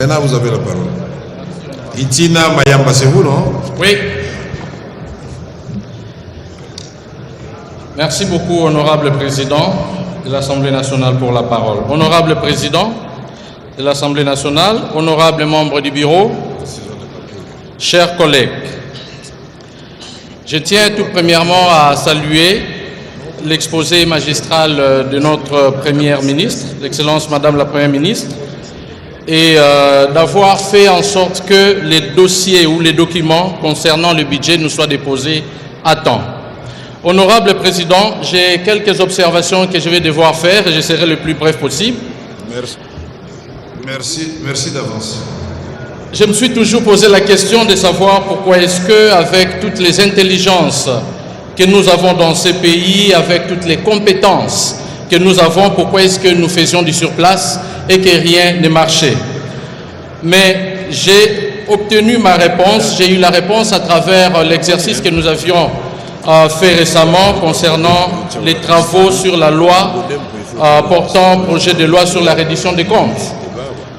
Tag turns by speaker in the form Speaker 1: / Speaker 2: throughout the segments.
Speaker 1: Maintenant, vous avez la parole. Itina Mayamba, c'est vous, non?
Speaker 2: Oui. Merci beaucoup, honorable président de l'Assemblée nationale, pour la parole. Honorable président de l'Assemblée nationale, honorable membre du bureau, chers collègues, je tiens tout premièrement à saluer l'exposé magistral de notre première ministre, l'excellence Madame la Première ministre, et d'avoir fait en sorte que les dossiers ou les documents concernant le budget nous soient déposés à temps. Honorable Président, j'ai quelques observations que je vais devoir faire et je serai le plus bref possible.
Speaker 1: Merci d'avance.
Speaker 2: Je me suis toujours posé la question de savoir pourquoi est-ce que, avec toutes les intelligences que nous avons dans ce pays, avec toutes les compétences que nous avons, pourquoi est-ce que nous faisions du surplace et que rien ne marchait. Mais j'ai obtenu ma réponse, j'ai eu la réponse à travers l'exercice que nous avions fait récemment concernant les travaux sur la loi portant projet de loi sur la reddition des comptes.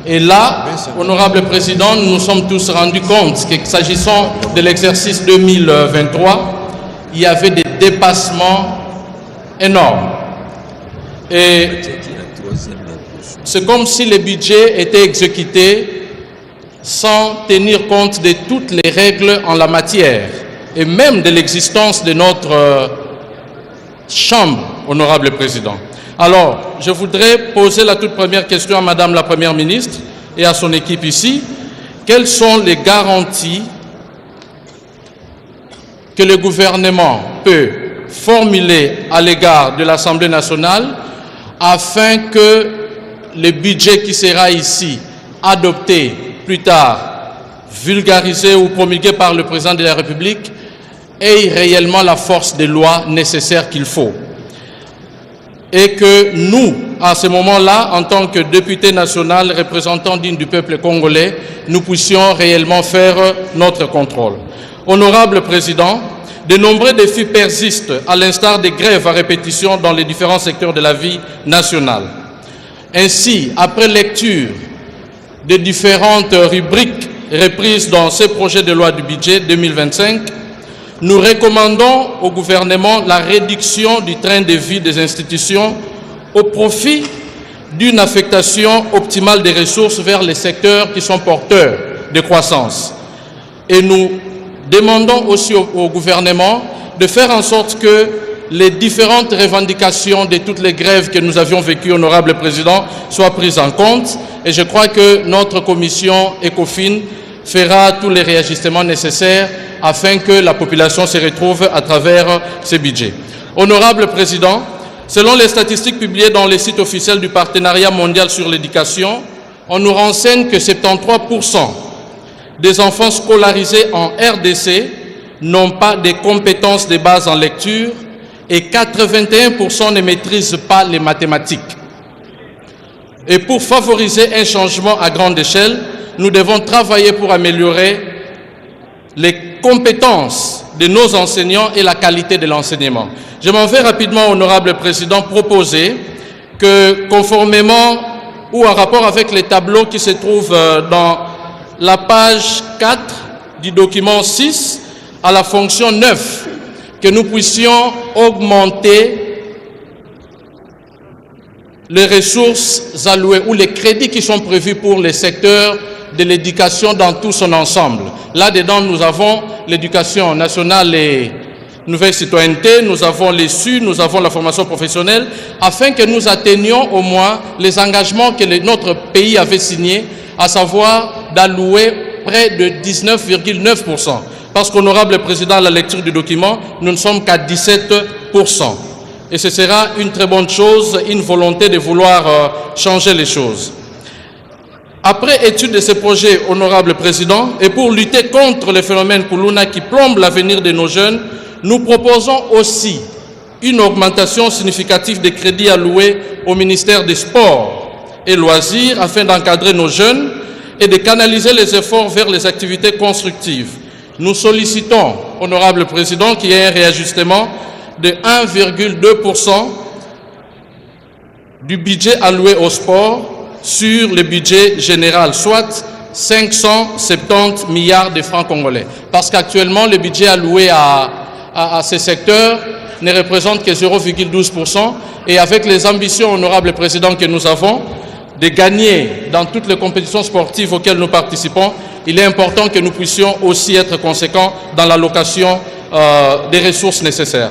Speaker 2: Et là, honorable président, nous nous sommes tous rendus compte que s'agissant de l'exercice 2023, il y avait des dépassements énormes. Et c'est comme si le budget était exécuté sans tenir compte de toutes les règles en la matière et même de l'existence de notre Chambre, honorable président. Alors, je voudrais poser la toute première question à Madame la Première ministre et à son équipe ici. Quelles sont les garanties que le gouvernement peut formuler à l'égard de l'Assemblée nationale afin que le budget qui sera ici adopté plus tard, vulgarisé ou promulgué par le président de la République, ait réellement la force de loi nécessaire qu'il faut? Et que nous, à ce moment-là, en tant que députés nationaux, représentants dignes du peuple congolais, nous puissions réellement faire notre contrôle. Honorable Président, de nombreux défis persistent, à l'instar des grèves à répétition dans les différents secteurs de la vie nationale. Ainsi, après lecture des différentes rubriques reprises dans ce projet de loi du budget 2025, nous recommandons au gouvernement la réduction du train de vie des institutions au profit d'une affectation optimale des ressources vers les secteurs qui sont porteurs de croissance. Et nous demandons aussi au gouvernement de faire en sorte que les différentes revendications de toutes les grèves que nous avions vécues, honorable président, soient prises en compte. Et je crois que notre commission ECOFIN fera tous les réajustements nécessaires afin que la population se retrouve à travers ce budget. Honorable Président, selon les statistiques publiées dans les sites officiels du Partenariat mondial sur l'éducation, on nous renseigne que 73% des enfants scolarisés en RDC n'ont pas de compétences de base en lecture et 81% ne maîtrisent pas les mathématiques. Et pour favoriser un changement à grande échelle, nous devons travailler pour améliorer les compétences de nos enseignants et la qualité de l'enseignement. Je m'en vais rapidement, honorable président, proposer que, conformément ou en rapport avec les tableaux qui se trouvent dans la page 4 du document 6, à la fonction 9, que nous puissions augmenter les ressources allouées ou les crédits qui sont prévus pour les secteurs de l'éducation dans tout son ensemble. Là-dedans, nous avons l'éducation nationale et nouvelle citoyenneté, nous avons les SU, nous avons la formation professionnelle, afin que nous atteignions au moins les engagements que notre pays avait signés, à savoir d'allouer près de 19,9%. Parce qu'honorable président, à la lecture du document, nous ne sommes qu'à 17%. Et ce sera une très bonne chose, une volonté de vouloir changer les choses. Après étude de ce projet, honorable président, et pour lutter contre le phénomène Koulouna qui plombe l'avenir de nos jeunes, nous proposons aussi une augmentation significative des crédits alloués au ministère des Sports et Loisirs afin d'encadrer nos jeunes et de canaliser les efforts vers les activités constructives. Nous sollicitons, honorable président, qu'il y ait un réajustement de 1,2% du budget alloué au sport sur le budget général, soit 570 milliards de francs congolais. Parce qu'actuellement, le budget alloué à ces secteurs ne représente que 0,12%. Et avec les ambitions, honorable président, que nous avons, de gagner dans toutes les compétitions sportives auxquelles nous participons, il est important que nous puissions aussi être conséquents dans l'allocation des ressources nécessaires.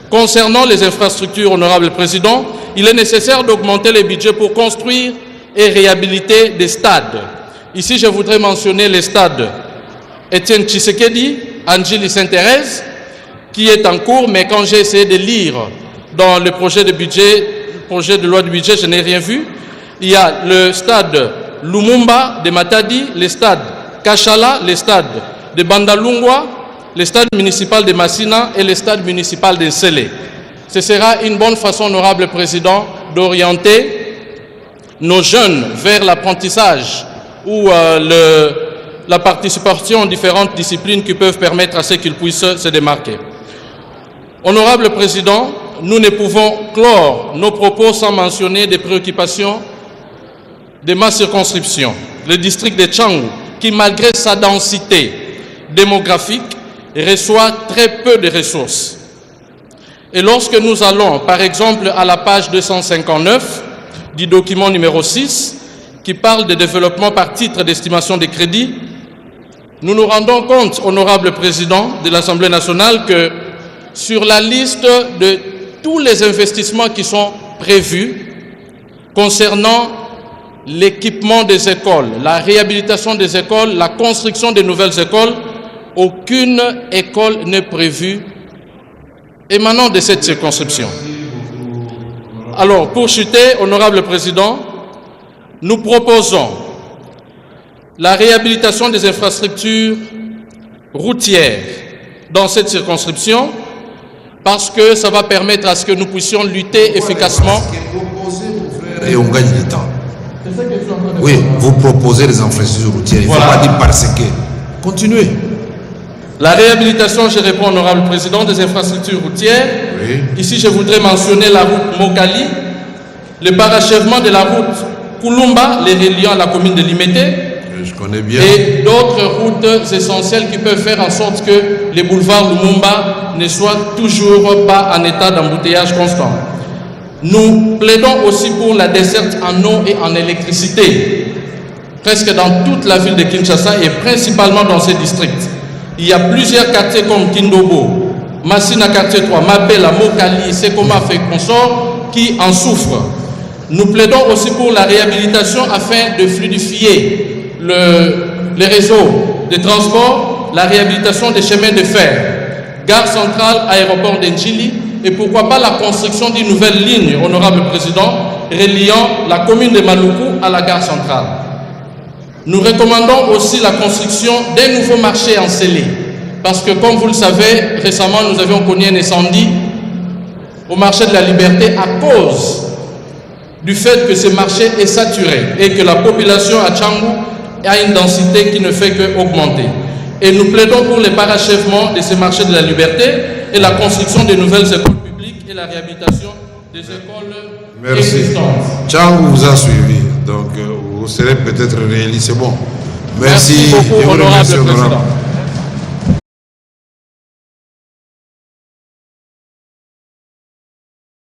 Speaker 2: Concernant les infrastructures, honorable président, il est nécessaire d'augmenter les budgets pour construire et réhabiliter des stades. Ici, je voudrais mentionner les stades Étienne Tshisekedi, Anjili Sainte-Thérèse, qui est en cours, mais quand j'ai essayé de lire dans le projet de loi de budget, je n'ai rien vu. Il y a le stade Lumumba de Matadi, le stade Kachala, le stade de Bandalungwa, le stade municipal de Massina et le stade municipal de Nsele. Ce sera une bonne façon, honorable président, d'orienter nos jeunes vers l'apprentissage ou la participation aux différentes disciplines qui peuvent permettre à ceux qu'ils puissent se démarquer. Honorable président, nous ne pouvons clore nos propos sans mentionner des préoccupations de ma circonscription, le district de Tchangou, qui malgré sa densité démographique, reçoit très peu de ressources. Et lorsque nous allons, par exemple, à la page 259 du document numéro 6, qui parle de développement par titre d'estimation des crédits, nous nous rendons compte, honorable président de l'Assemblée nationale, que sur la liste de tous les investissements qui sont prévus concernant l'équipement des écoles, la réhabilitation des écoles, la construction de nouvelles écoles, aucune école n'est prévue émanant de cette circonscription. Alors, pour chuter, honorable président, nous proposons la réhabilitation des infrastructures routières dans cette circonscription parce que ça va permettre à ce que nous puissions lutter efficacement.
Speaker 1: Et on gagne du temps. Oui, vous proposez les infrastructures routières. Il ne faut pas dire parce que. Continuez.
Speaker 2: La réhabilitation, je réponds, honorable président, des infrastructures routières.
Speaker 1: Oui.
Speaker 2: Ici, je voudrais mentionner la route Mokali, le parachèvement de la route Kulumba, les reliant à la commune de Limete.
Speaker 1: Je connais bien.
Speaker 2: Et d'autres routes essentielles qui peuvent faire en sorte que les boulevards Lumumba ne soient toujours pas en état d'embouteillage constant. Nous plaidons aussi pour la desserte en eau et en électricité, presque dans toute la ville de Kinshasa et principalement dans ces districts. Il y a plusieurs quartiers comme Kindobo, Massina quartier 3, Mabela, Mokali, Sekoma, Consort qui en souffrent. Nous plaidons aussi pour la réhabilitation afin de fluidifier les réseaux de transport, la réhabilitation des chemins de fer, gare centrale, aéroport d'Endjili, et pourquoi pas la construction d'une nouvelle ligne, honorable président, reliant la commune de Maluku à la gare centrale. Nous recommandons aussi la construction d'un nouveau marché en scellé, parce que comme vous le savez, récemment nous avions connu un incendie au marché de la Liberté à cause du fait que ce marché est saturé et que la population à Tchangou a une densité qui ne fait qu'augmenter. Et nous plaidons pour le parachèvement de ce marché de la Liberté et la construction de nouvelles écoles publiques et la réhabilitation des écoles existantes.
Speaker 1: Tchangou vous a suivi, donc vous serez peut-être réélu, c'est bon. Merci
Speaker 2: beaucoup, honorable président.